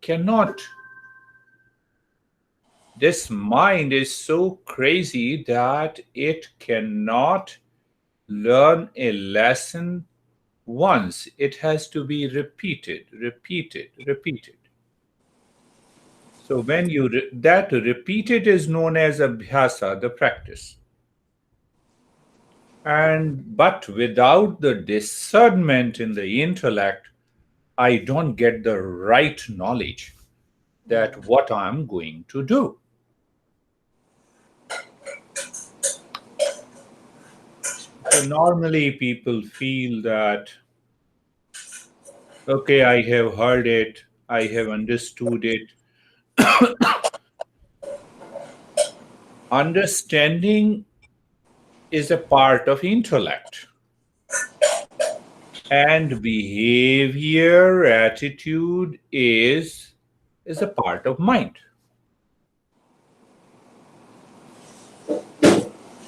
cannot, this mind is so crazy that it cannot learn a lesson once. It has to be repeated, repeated, repeated. So when that repeated is known as abhyasa, the practice. But without the discernment in the intellect, I don't get the right knowledge that what I'm going to do. So normally people feel that, okay, I have heard it, I have understood it. Understanding is a part of intellect, and behavior, attitude is a part of mind.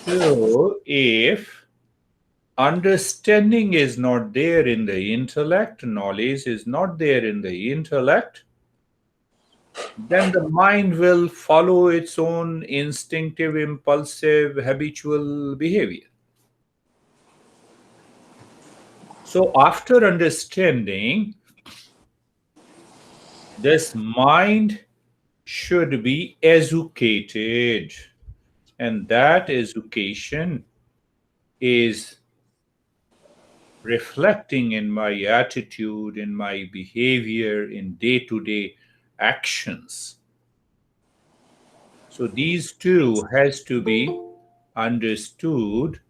So if understanding is not there in the intellect, knowledge is not there in the intellect, then the mind will follow its own instinctive, impulsive, habitual behavior. So after understanding, this mind should be educated, and that education is reflecting in my attitude, in my behavior, in day-to-day actions. So these two has to be understood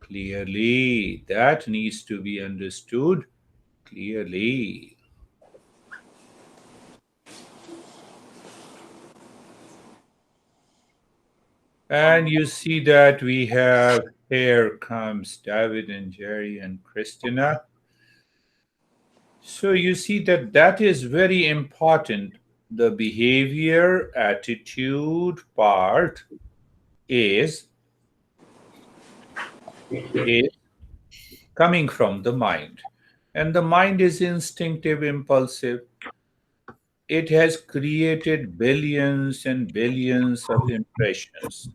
clearly. That needs to be understood clearly. And you see that we have, here comes David and Jerry and Christina. So you see that that is very important. The behavior, attitude part is is coming from the mind. And the mind is instinctive, impulsive. It has created billions and billions of impressions.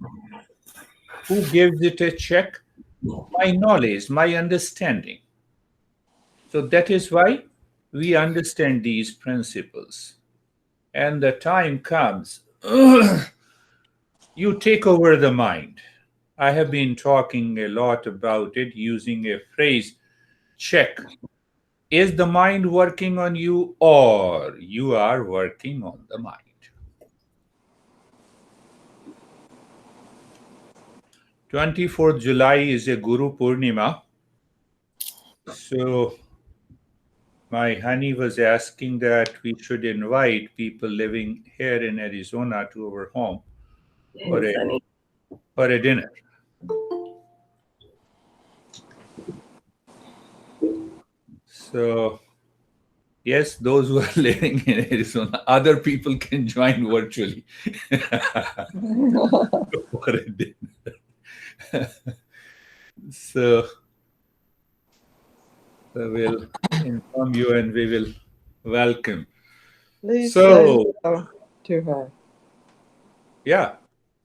Who gives it a check? My knowledge, my understanding. So that is why we understand these principles. And the time comes, you take over the mind. I have been talking a lot about it using a phrase, check. Is the mind working on you, or you are working on the mind? 24th July is a Guru Purnima. So my honey was asking that we should invite people living here in Arizona to our home for Yes, a, honey. for a dinner. So yes, those who are living in Arizona, other people can join virtually for a dinner. So we'll inform you and we will welcome. Please say So, hello to her. yeah,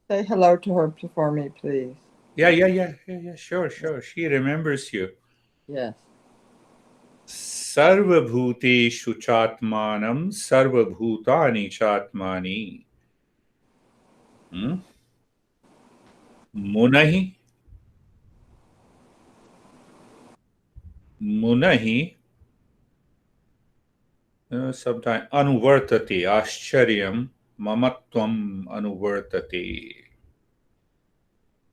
Say hello to her for me, please. yeah, sure. She remembers you. Yes. Sarvabhuteshu chatmanam sarvabhutani chatmani. Hmm? Munahi, munahi, sometimes anuvartate, ascharyam, mamatvam anuvartate.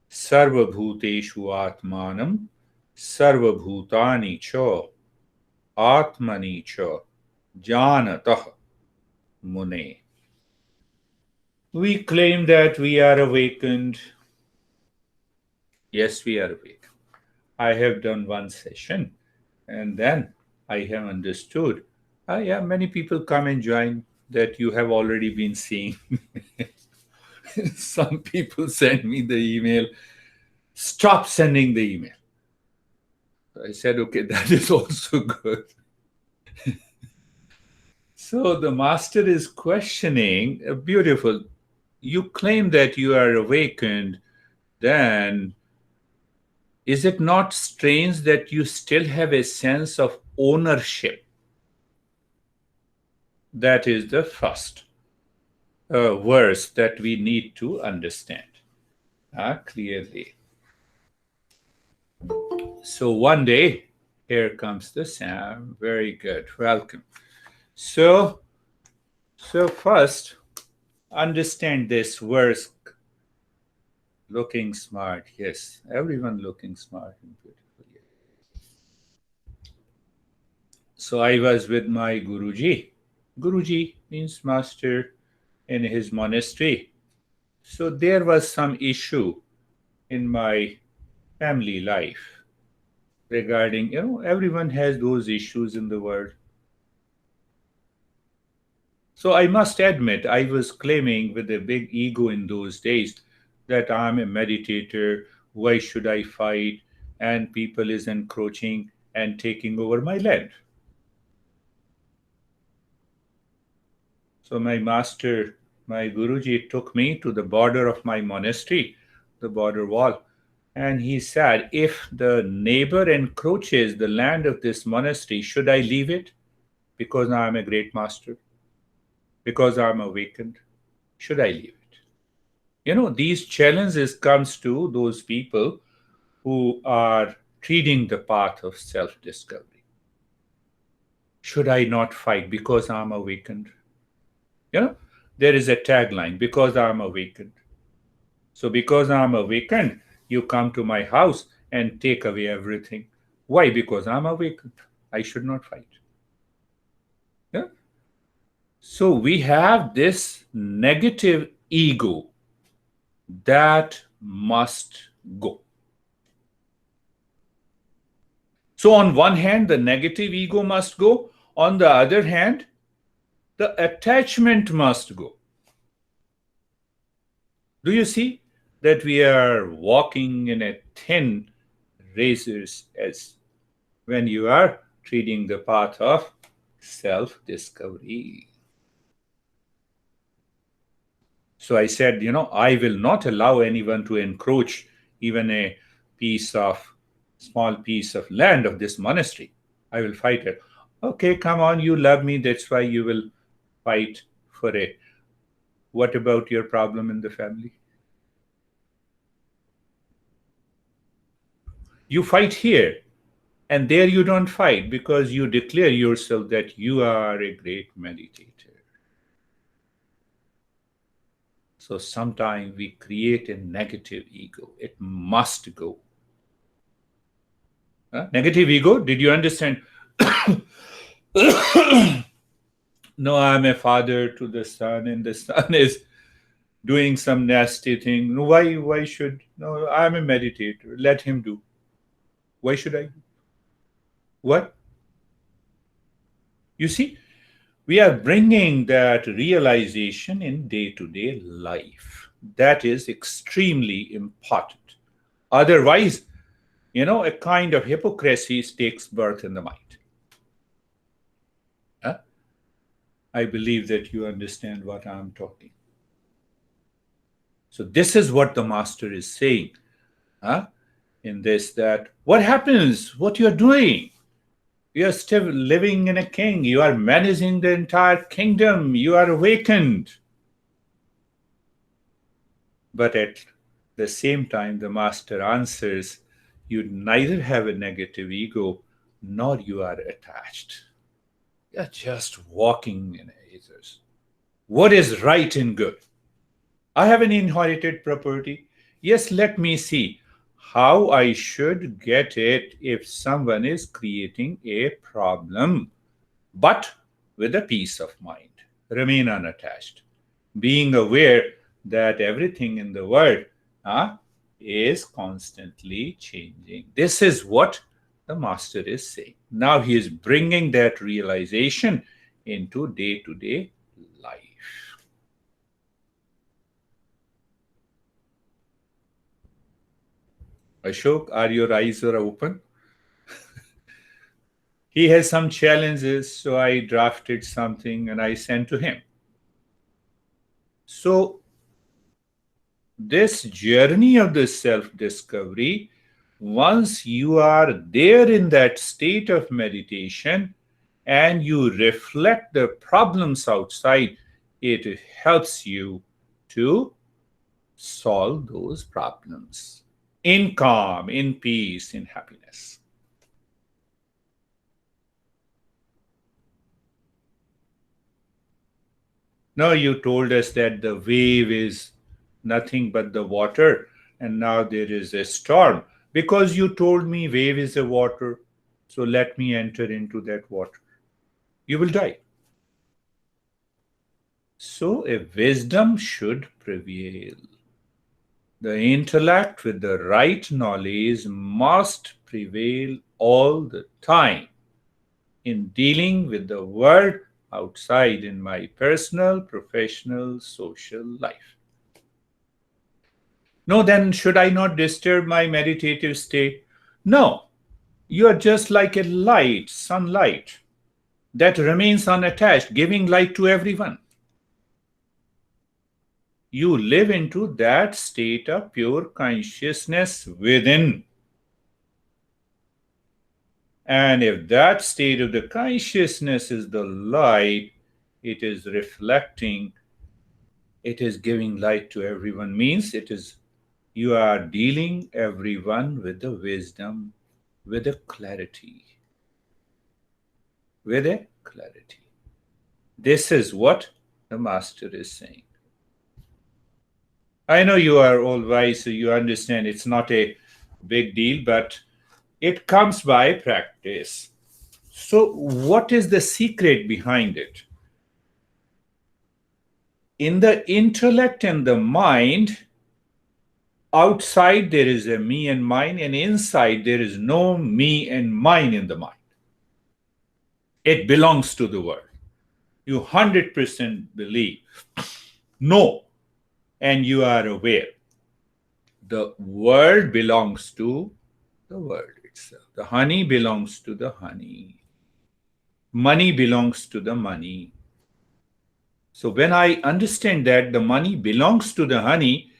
Sarvabhuteshu atmanam sarvabhutani cha atmani cha janatah mune. We claim that we are awakened. Yes, we are awake. I have done one session and then I have understood. Yeah, many people come and join that you have already been seeing. Some people send me the email, stop sending the email. I said, okay, that is also good. So the master is questioning, beautiful. You claim that you are awakened, then is it not strange that you still have a sense of ownership? That is the first verse that we need to understand clearly. So one day, here comes the Sam. Very good. Welcome. So, so first, understand this verse. Looking smart. Yes, everyone looking smart and beautiful. Yes. So I was with my Guruji. Guruji means master in his monastery. So there was some issue in my family life regarding, everyone has those issues in the world. So I must admit, I was claiming with a big ego in those days that I'm a meditator. Why should I fight? And people is encroaching and taking over my land. So my master, my Guruji took me to the border of my monastery, the border wall, and he said, if the neighbor encroaches the land of this monastery, should I leave it? Because I am a great master, because I am awakened, should I leave it? These challenges comes to those people who are treading the path of self-discovery. Should I not fight because I'm awakened? You know, there is a tagline, because I'm awakened. So because I'm awakened, you come to my house and take away everything. Why? Because I'm awakened. I should not fight. Yeah? So we have this negative ego that must go. So, on one hand, the negative ego must go. On the other hand, the attachment must go. Do you see that we are walking in a thin razors as when you are treading the path of self discovery? So I said, I will not allow anyone to encroach even a piece of small piece of land of this monastery. I will fight it. Okay, come on, you love me, that's why you will fight for it. What about your problem in the family? You fight here, and there you don't fight because you declare yourself that you are a great meditator. So sometimes we create a negative ego. It must go. Negative ego, did you understand? No, I'm a father to the son, and the son is doing some nasty thing. No, why should no? I'm a meditator. Let him do. Why should I? What? You see, we are bringing that realization in day to day life. That is extremely important. Otherwise, a kind of hypocrisy takes birth in the mind. Huh? I believe that you understand what I'm talking. So, this is what the master is saying huh? In this that what happens, what you're doing. You are still living in a king. You are managing the entire kingdom. You are awakened. But at the same time, the master answers, you neither have a negative ego nor you are attached. You're just walking in aethers. What is right and good? I have an inherited property. Yes, let me see how I should get it if someone is creating a problem, but with a peace of mind. Remain unattached. Being aware that everything in the world uh, is constantly changing. This is what the master is saying. Now he is bringing that realization into day to day life. Ashok, are your eyes are open? He has some challenges, so I drafted something and I sent to him. So, this journey of the self discovery, once you are there in that state of meditation and you reflect the problems outside, it helps you to solve those problems in calm, in peace, in happiness. Now, you told us that the wave is nothing but the water, and now there is a storm. Because you told me wave is a water, so let me enter into that water. You will die. So, a wisdom should prevail. The intellect with the right knowledge must prevail all the time in dealing with the world outside in my personal, professional, social life. No, then should I not disturb my meditative state? No, you are just like a light, sunlight, that remains unattached, giving light to everyone. You live into that state of pure consciousness within. And if that state of the consciousness is the light, it is reflecting, it is giving light to everyone, means it is you are dealing everyone with the wisdom, with a clarity, with a clarity. This is what the master is saying. I know you are all wise, so you understand it's not a big deal, but it comes by practice. So, what is the secret behind it? In the intellect and the mind, outside there is a me and mine, and inside there is no me and mine in the mind. It belongs to the world. You 100% believe, know, and you are aware. The world belongs to the world itself. The honey belongs to the honey. Money belongs to the money. So when I understand that the money belongs to the honey,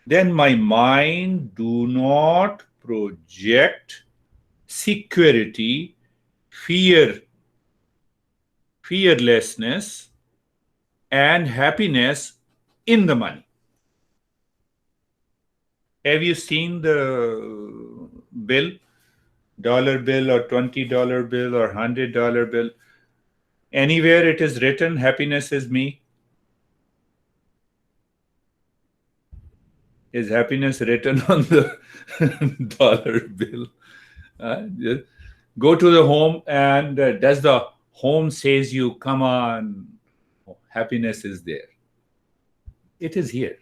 then my mind do not project security, fear, fearlessness, and happiness in the money. Have you seen the bill, dollar bill or $20 bill or $100 bill? Anywhere it is written, happiness is me. Is happiness written on the dollar bill? Just go to the home and does the home says you, come on, happiness is there. It is here.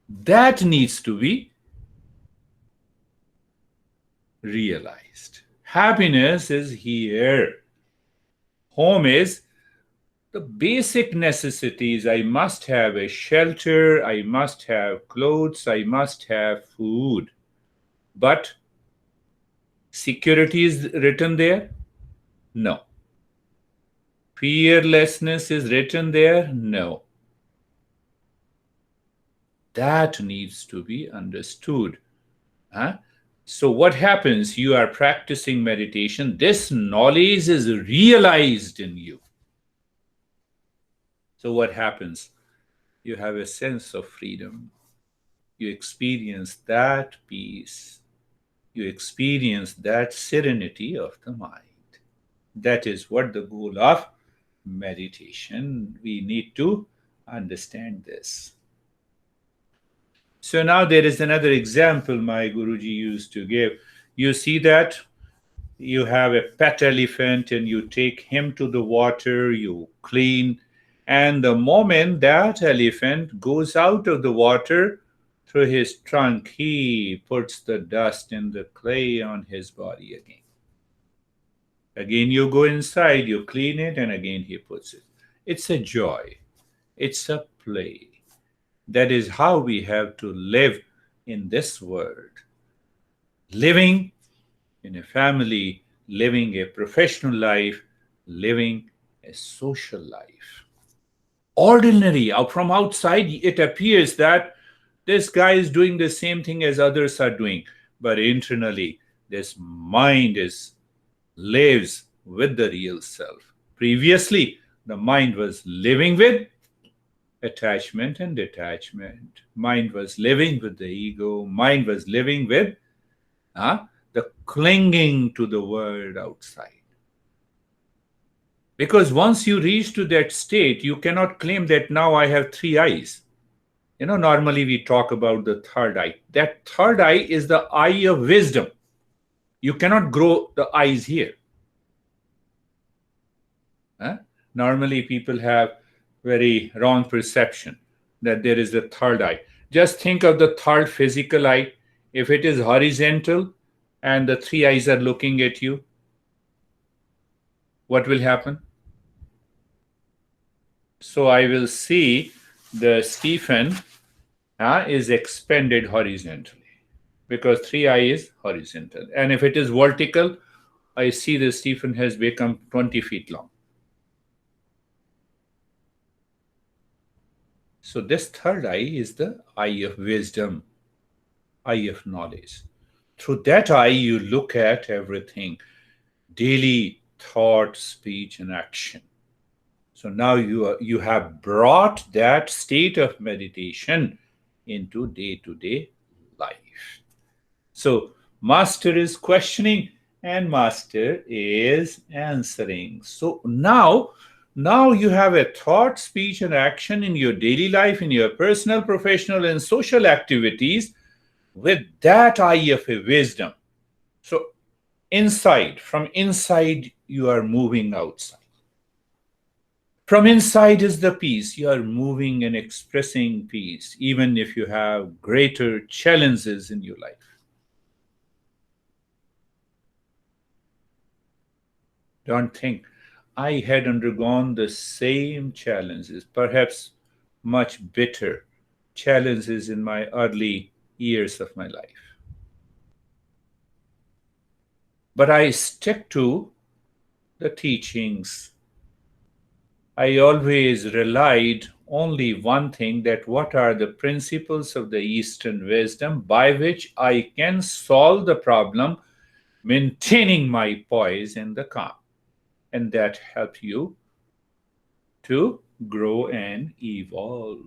That needs to be realized. Happiness is here. Home is the basic necessities. I must have a shelter, I must have clothes, I must have food. But security is written there? No. Fearlessness is written there? No. That needs to be understood. Huh? So, what happens? You are practicing meditation, this knowledge is realized in you. So, what happens? You have a sense of freedom. You experience that peace. You experience that serenity of the mind. That is what the goal of meditation. We need to understand this. So now there is another example my Guruji used to give. You see that you have a pet elephant and you take him to the water, you clean, and the moment that elephant goes out of the water, through his trunk, he puts the dust and the clay on his body again. Again, you go inside, you clean it, and again he puts it. It's a joy, it's a play. That is how we have to live in this world. Living in a family, living a professional life, living a social life. Ordinary, from outside, it appears that this guy is doing the same thing as others are doing, but internally, this mind is lives with the real self. Previously, the mind was living with attachment and detachment. Mind was living with the ego. Mind was living with the clinging to the world outside. Because once you reach to that state, you cannot claim that now I have three eyes. Normally we talk about the third eye. That third eye is the eye of wisdom. You cannot grow the eyes here. Huh? Normally people have very wrong perception that there is a third eye. Just think of the third physical eye. If it is horizontal and the three eyes are looking at you, what will happen? So I will see the Stephen is expanded horizontally because three eye is horizontal. And if it is vertical, I see the Stephen has become 20 feet long. So this third eye is the eye of wisdom, eye of knowledge. Through that eye, you look at everything, daily thought, speech, and action. So now you have brought that state of meditation into day-to-day life. So master is questioning and master is answering. So now you have a thought, speech, and action in your daily life, in your personal, professional, and social activities with that eye of a wisdom. So from inside, you are moving outside. From inside is the peace. You are moving and expressing peace, even if you have greater challenges in your life. Don't think I had undergone the same challenges, perhaps much bitter challenges in my early years of my life. But I stick to the teachings. I always relied only one thing, that what are the principles of the Eastern wisdom by which I can solve the problem, maintaining my poise and the calm. And that help you to grow and evolve.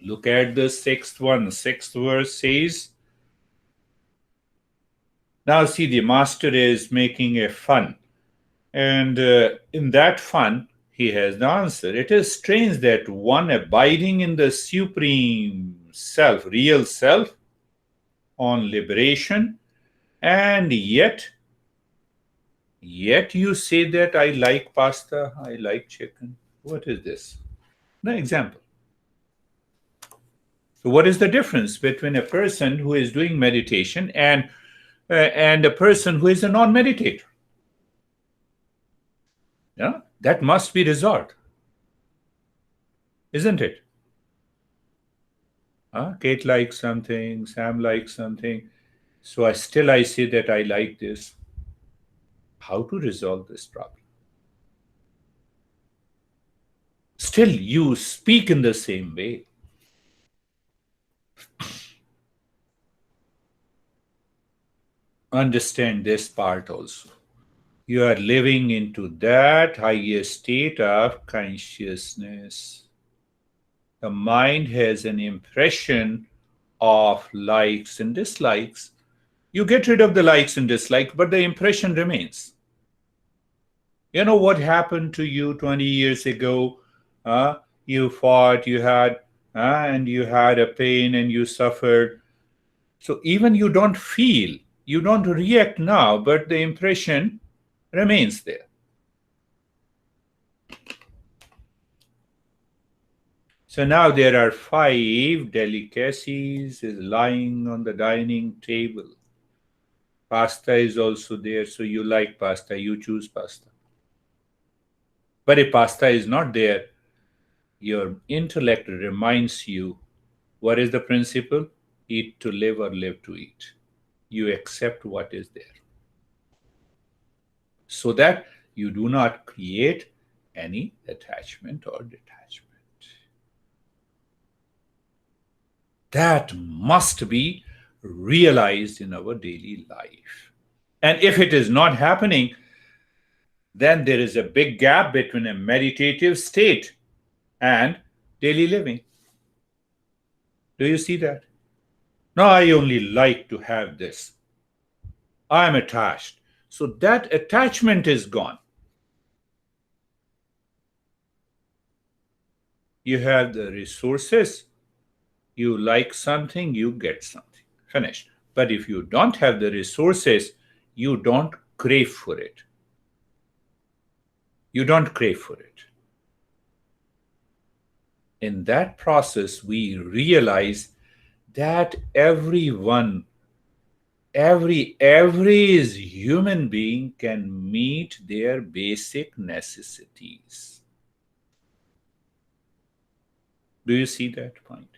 Look at the sixth one. Sixth verse says, now see, the master is making a fun. And in that fun, he has the answer. It is strange that one abiding in the supreme self, real self, on liberation, and yet you say that I like pasta, I like chicken. What is this? No example. So what is the difference between a person who is doing meditation and a person who is a non-meditator? Yeah, that must be resolved, isn't it? Kate likes something, Sam likes something, so I say that I like this. How to resolve this problem? Still, you speak in the same way. Understand this part also. You are living into that higher state of consciousness. The mind has an impression of likes and dislikes. You get rid of the likes and dislikes, but the impression remains. You know what happened to you 20 years ago? You fought, and you had a pain and you suffered. So even you don't feel, you don't react now, but the impression remains there. So now there are 5 delicacies is lying on the dining table. Pasta is also there, so you like pasta, you choose pasta. But if pasta is not there, your intellect reminds you, what is the principle? Eat to live or live to eat. You accept what is there. so that you do not create any attachment or detachment. That must be realized in our daily life. And if it is not happening, then there is a big gap between a meditative state and daily living. Do you see that? No, I only like to have this. I am attached. So that attachment is gone. You have the resources, you like something, you get something. Finished. But if you don't have the resources, you don't crave for it. You don't crave for it. In that process, we realize that every human being can meet their basic necessities. Do you see that point?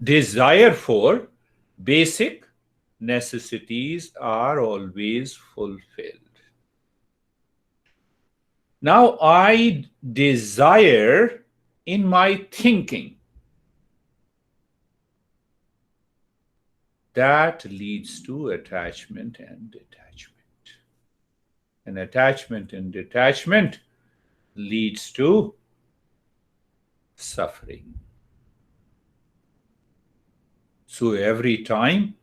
Desire for basic necessities are always fulfilled. Now, I desire in my thinking. That leads to attachment and detachment. And attachment and detachment leads to suffering. So every time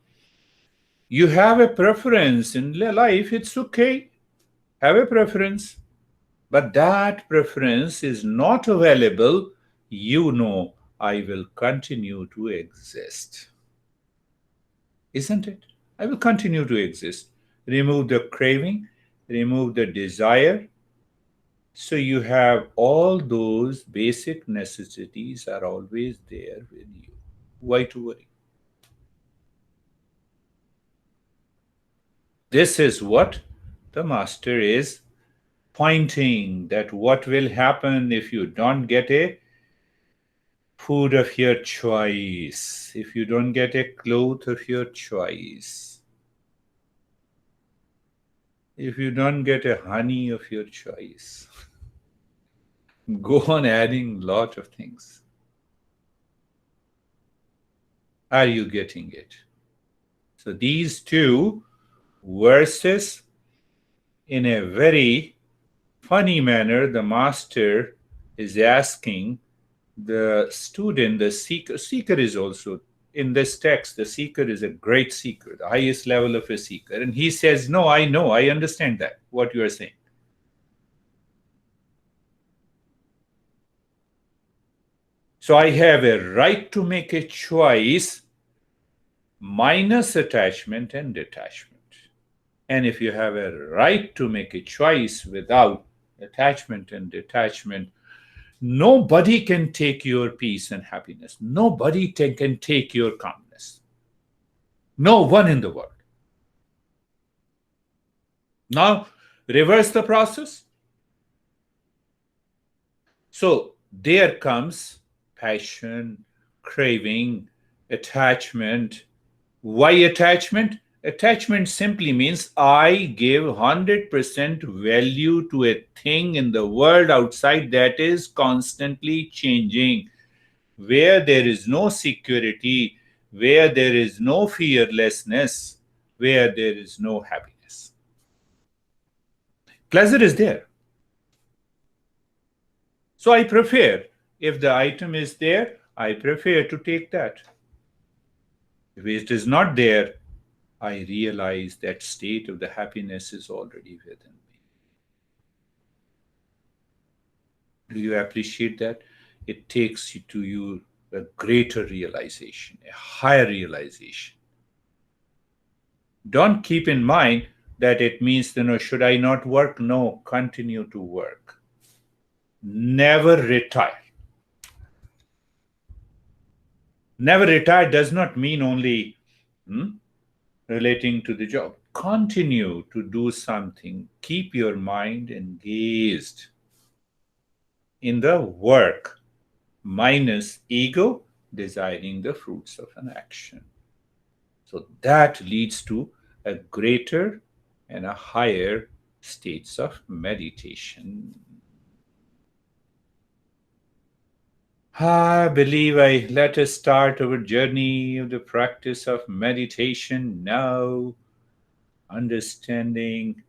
you have a preference in life, it's okay. Have a preference. But that preference is not available. You know, I will continue to exist. Isn't it? I will continue to exist. Remove the craving, remove the desire. So you have all those basic necessities are always there with you. Why to worry? This is what the master is pointing, that what will happen if you don't get a food of your choice, if you don't get a cloth of your choice, if you don't get a honey of your choice. Go on adding lot of things. Are you getting it? So these two verses, in a very funny manner, the master is asking the student, the seeker. Seeker is also in this text, the seeker is a great seeker, the highest level of a seeker. And he says, no, I know, I understand that, what you are saying. So I have a right to make a choice minus attachment and detachment. And if you have a right to make a choice without attachment and detachment, nobody can take your peace and happiness. Nobody can take your calmness. No one in the world. Now, reverse the process. So there comes passion, craving, attachment. Why attachment? Attachment simply means I give 100% value to a thing in the world outside that is constantly changing, where there is no security, where there is no fearlessness, where there is no happiness. Pleasure is there. So I prefer, if the item is there, I prefer to take that. If it is not there, I realize that state of the happiness is already within me. Do you appreciate that? It takes you to a greater realization, a higher realization. Don't keep in mind that it means, should I not work? No, continue to work. Never retire. Never retire does not mean only relating to the job. Continue to do something. Keep your mind engaged in the work, minus ego desiring the fruits of an action. So that leads to a greater and a higher states of meditation. I believe I let us start our journey of the practice of meditation now, understanding